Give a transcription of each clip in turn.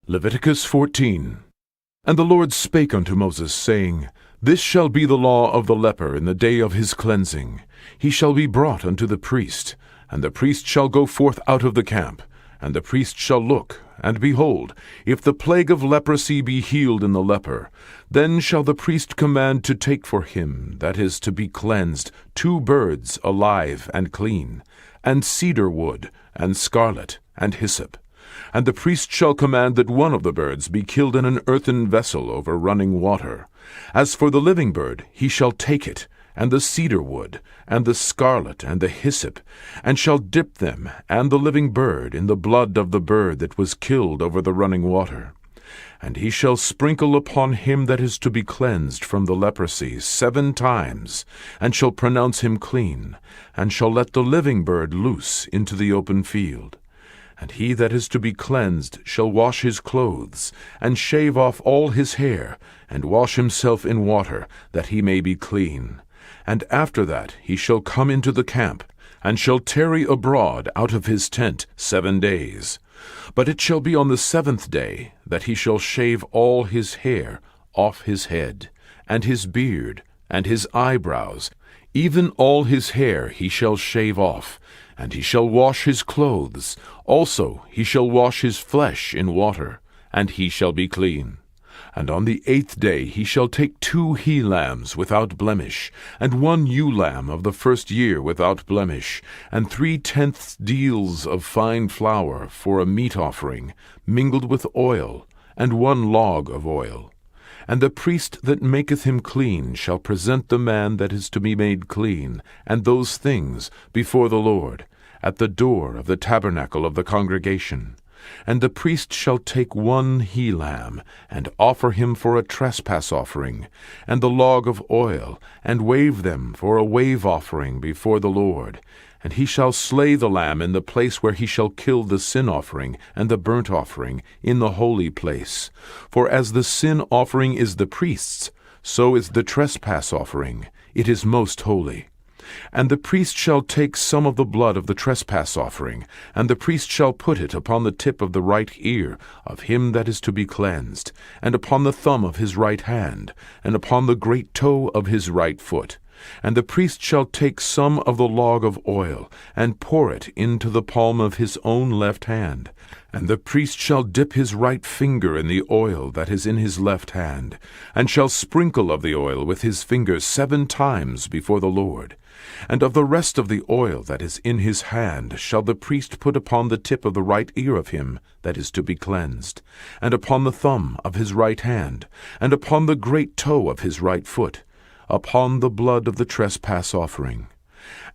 Leviticus 14. And the Lord spake unto Moses, saying, This shall be the law of the leper in the day of his cleansing. He shall be brought unto the priest, and the priest shall go forth out of the camp, and the priest shall look, and behold, if the plague of leprosy be healed in the leper, then shall the priest command to take for him, that is to be cleansed, 2 birds alive and clean, and cedar wood, and scarlet, and hyssop. And the priest shall command that one of the birds be killed in an earthen vessel over running water. As for the living bird, he shall take it, and the cedar wood, and the scarlet, and the hyssop, and shall dip them, and the living bird, in the blood of the bird that was killed over the running water. And he shall sprinkle upon him that is to be cleansed from the leprosy 7 times, and shall pronounce him clean, and shall let the living bird loose into the open field. And he that is to be cleansed shall wash his clothes, and shave off all his hair, and wash himself in water, that he may be clean. And after that he shall come into the camp, and shall tarry abroad out of his tent 7 days. But it shall be on the 7th day that he shall shave all his hair off his head, and his beard, and his eyebrows, even all his hair he shall shave off, and he shall wash his clothes. Also he shall wash his flesh in water, and he shall be clean. And on the 8th day he shall take 2 he-lambs without blemish, and 1 ewe-lamb of the first year without blemish, and 3/10 deals of fine flour for a meat offering, mingled with oil, and 1 log of oil. And the priest that maketh him clean shall present the man that is to be made clean, and those things, before the Lord, at the door of the tabernacle of the congregation. And the priest shall take 1 he-lamb, and offer him for a trespass offering, and the log of oil, and wave them for a wave offering before the Lord. And he shall slay the lamb in the place where he shall kill the sin offering and the burnt offering, in the holy place. For as the sin offering is the priest's, so is the trespass offering. It is most holy. And the priest shall take some of the blood of the trespass offering, and the priest shall put it upon the tip of the right ear of him that is to be cleansed, and upon the thumb of his right hand, and upon the great toe of his right foot. And the priest shall take some of the log of oil, and pour it into the palm of his own left hand. And the priest shall dip his right finger in the oil that is in his left hand, and shall sprinkle of the oil with his finger 7 times before the Lord. And of the rest of the oil that is in his hand shall the priest put upon the tip of the right ear of him that is to be cleansed, and upon the thumb of his right hand, and upon the great toe of his right foot, upon the blood of the trespass offering.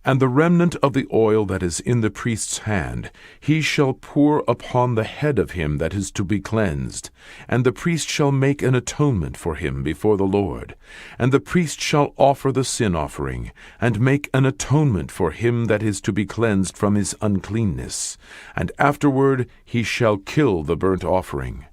And the remnant of the oil that is in the priest's hand he shall pour upon the head of him that is to be cleansed, and the priest shall make an atonement for him before the Lord. And the priest shall offer the sin offering, and make an atonement for him that is to be cleansed from his uncleanness. And afterward he shall kill the burnt offering.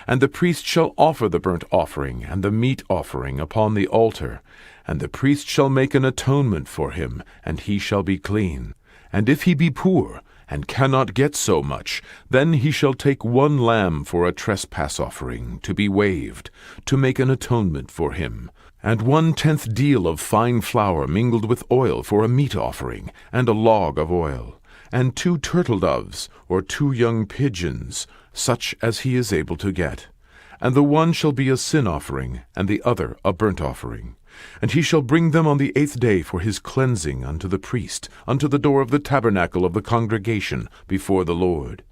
And the priest shall offer the burnt offering and the meat offering upon the altar, and the priest shall make an atonement for him, and he shall be clean. And if he be poor, and cannot get so much, then he shall take 1 lamb for a trespass offering, to be waved, to make an atonement for him, and 1/10 deal of fine flour mingled with oil for a meat offering, and a log of oil, and 2 turtle doves, or 2 young pigeons, such as he is able to get. And the one shall be a sin offering, and the other a burnt offering. And he shall bring them on the 8th day for his cleansing unto the priest, unto the door of the tabernacle of the congregation, before the Lord.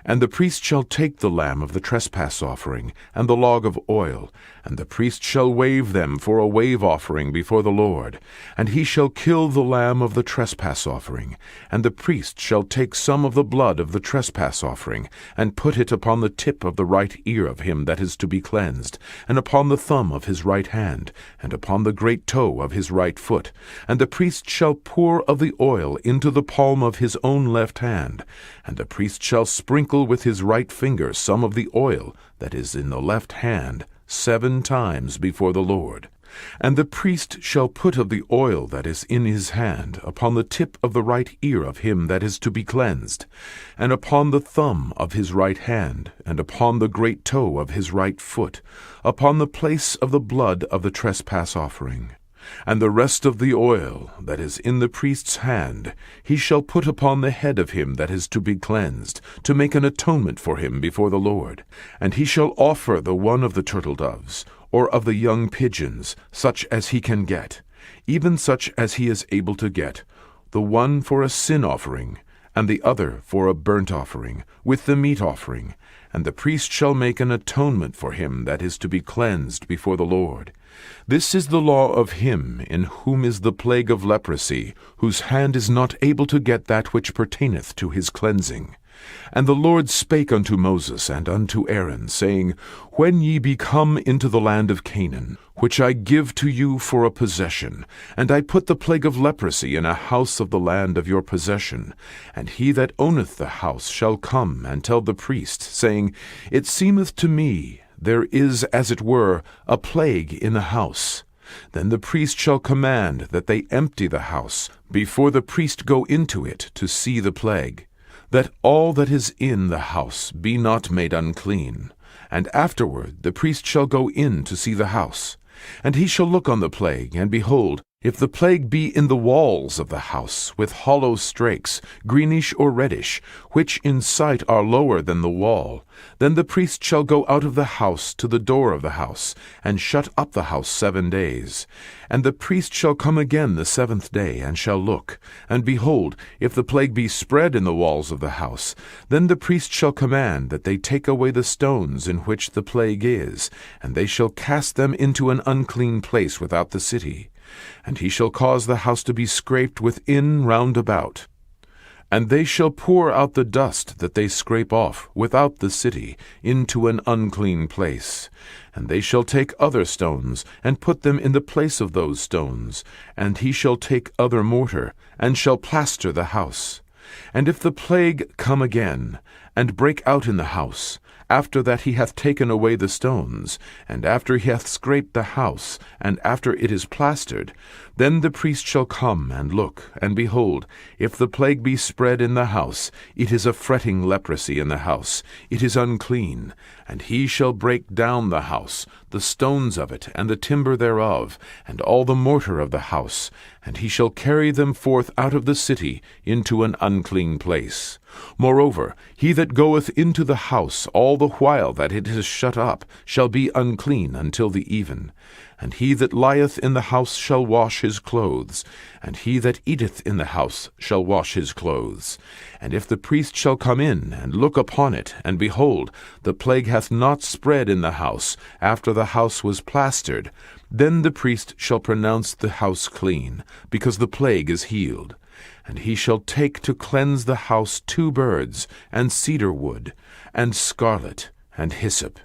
And the priest shall take the lamb of the trespass offering, and the log of oil, and the priest shall wave them for a wave offering before the Lord. And he shall kill the lamb of the trespass offering, and the priest shall take some of the blood of the trespass offering, and put it upon the tip of the right ear of him that is to be cleansed, and upon the thumb of his right hand, and upon the great toe of his right foot. And the priest shall pour of the oil into the palm of his own left hand, and the priest shall sprinkle with his right finger some of the oil that is in the left hand 7 times before the Lord. And the priest shall put of the oil that is in his hand upon the tip of the right ear of him that is to be cleansed, and upon the thumb of his right hand, and upon the great toe of his right foot, upon the place of the blood of the trespass offering. And the rest of the oil that is in the priest's hand he shall put upon the head of him that is to be cleansed, to make an atonement for him before the Lord. And he shall offer the one of the turtle doves, or of the young pigeons, such as he can get, even such as he is able to get, the one for a sin offering, and the other for a burnt offering, with the meat offering. And the priest shall make an atonement for him that is to be cleansed before the Lord. This is the law of him in whom is the plague of leprosy, whose hand is not able to get that which pertaineth to his cleansing. And the Lord spake unto Moses and unto Aaron, saying, When ye be come into the land of Canaan, which I give to you for a possession, and I put the plague of leprosy in a house of the land of your possession, and he that owneth the house shall come and tell the priest, saying, It seemeth to me there is, as it were, a plague in the house. Then the priest shall command that they empty the house, before the priest go into it to see the plague, that all that is in the house be not made unclean. And afterward the priest shall go in to see the house. And he shall look on the plague, and behold, if the plague be in the walls of the house, with hollow strakes, greenish or reddish, which in sight are lower than the wall, then the priest shall go out of the house to the door of the house, and shut up the house 7 days. And the priest shall come again the 7th day, and shall look. And behold, if the plague be spread in the walls of the house, then the priest shall command that they take away the stones in which the plague is, and they shall cast them into an unclean place without the city. And he shall cause the house to be scraped within round about. And they shall pour out the dust that they scrape off without the city into an unclean place. And they shall take other stones, and put them in the place of those stones. And he shall take other mortar, and shall plaster the house. And if the plague come again, and break out in the house, after that he hath taken away the stones, and after he hath scraped the house, and after it is plastered, then the priest shall come and look, and behold, if the plague be spread in the house, it is a fretting leprosy in the house, it is unclean. And he shall break down the house, the stones of it, and the timber thereof, and all the mortar of the house, and he shall carry them forth out of the city into an unclean place. Moreover, he that goeth into the house all the while that it is shut up shall be unclean until the even. And he that lieth in the house shall wash his clothes, and he that eateth in the house shall wash his clothes. And if the priest shall come in and look upon it, and behold, the plague hath not spread in the house after the house was plastered, then the priest shall pronounce the house clean, because the plague is healed. And he shall take to cleanse the house 2 birds, and cedar wood, and scarlet, and hyssop.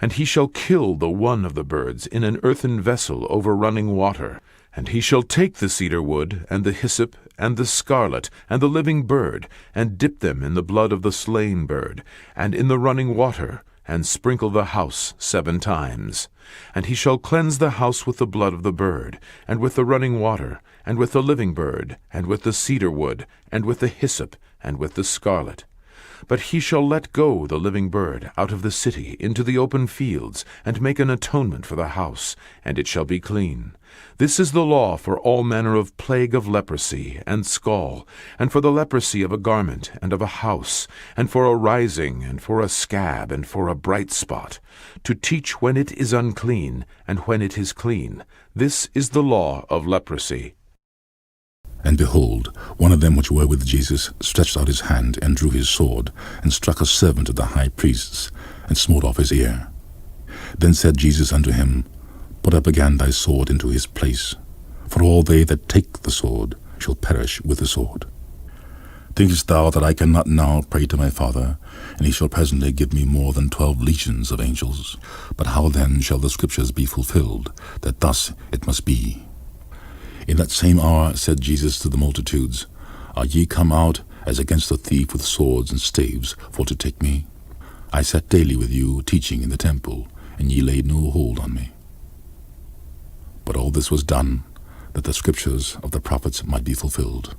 And he shall kill the one of the birds in an earthen vessel over running water. And he shall take the cedar wood, and the hyssop, and the scarlet, and the living bird, and dip them in the blood of the slain bird, and in the running water, and sprinkle the house 7 times. And he shall cleanse the house with the blood of the bird, and with the running water, and with the living bird, and with the cedar wood, and with the hyssop, and with the scarlet. But he shall let go the living bird out of the city into the open fields, and make an atonement for the house, and it shall be clean. This is the law for all manner of plague of leprosy and scall, and for the leprosy of a garment and of a house, and for a rising, and for a scab, and for a bright spot, to teach when it is unclean, and when it is clean. This is the law of leprosy. And behold, one of them which were with Jesus stretched out his hand, and drew his sword, and struck a servant of the high priest's, and smote off his ear. Then said Jesus unto him, Put up again thy sword into his place, for all they that take the sword shall perish with the sword. Thinkest thou that I cannot now pray to my Father, and he shall presently give me more than 12 legions of angels? But how then shall the Scriptures be fulfilled, that thus it must be? In that same hour said Jesus to the multitudes, Are ye come out as against a thief with swords and staves for to take me? I sat daily with you teaching in the temple, and ye laid no hold on me. But all this was done, that the scriptures of the prophets might be fulfilled.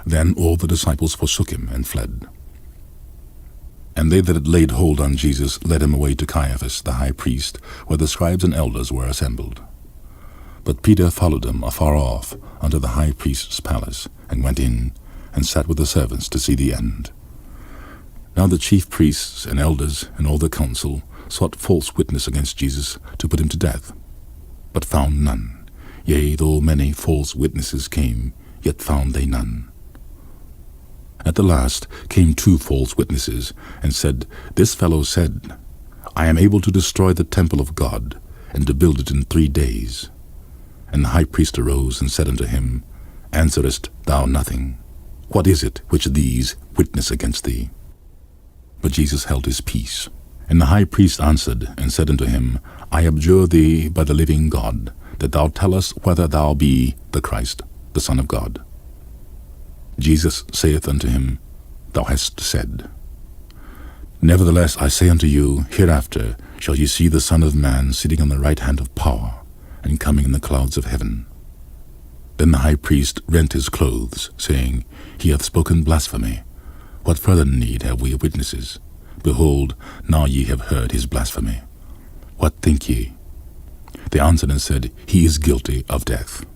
Then all the disciples forsook him and fled. And they that had laid hold on Jesus led him away to Caiaphas the high priest, where the scribes and elders were assembled. But Peter followed them afar off unto the high priest's palace, and went in, and sat with the servants to see the end. Now the chief priests and elders and all the council sought false witness against Jesus to put him to death, but found none. Yea, though many false witnesses came, yet found they none. At the last came 2 false witnesses, and said, This fellow said, I am able to destroy the temple of God, and to build it in 3 days. And the high priest arose and said unto him, Answerest thou nothing? What is it which these witness against thee? But Jesus held his peace. And the high priest answered and said unto him, I abjure thee by the living God, that thou tell us whether thou be the Christ, the Son of God. Jesus saith unto him, Thou hast said. Nevertheless I say unto you, hereafter shall ye see the Son of Man sitting on the right hand of power, and coming in the clouds of heaven. Then the high priest rent his clothes, saying, He hath spoken blasphemy. What further need have we of witnesses? Behold, now ye have heard his blasphemy. What think ye? They answered and said, He is guilty of death.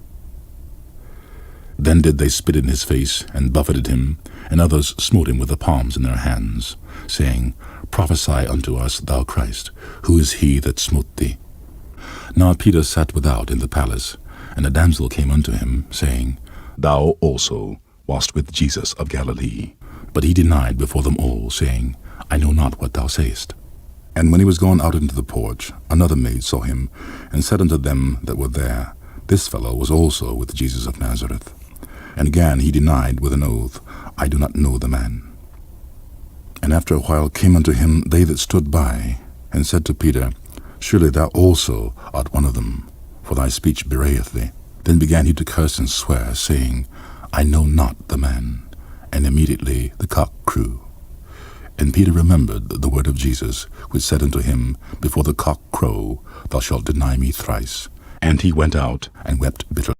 Then did they spit in his face, and buffeted him, and others smote him with the palms in their hands, saying, Prophesy unto us, thou Christ, who is he that smote thee? Now Peter sat without in the palace, and a damsel came unto him, saying, Thou also wast with Jesus of Galilee. But he denied before them all, saying, I know not what thou sayest. And when he was gone out into the porch, another maid saw him, and said unto them that were there, This fellow was also with Jesus of Nazareth. And again he denied with an oath, I do not know the man. And after a while came unto him they that stood by, and said to Peter, Surely thou also art one of them, for thy speech bewrayeth thee. Then began he to curse and swear, saying, I know not the man. And immediately the cock crew. And Peter remembered the word of Jesus, which said unto him, Before the cock crow, thou shalt deny me thrice. And he went out and wept bitterly.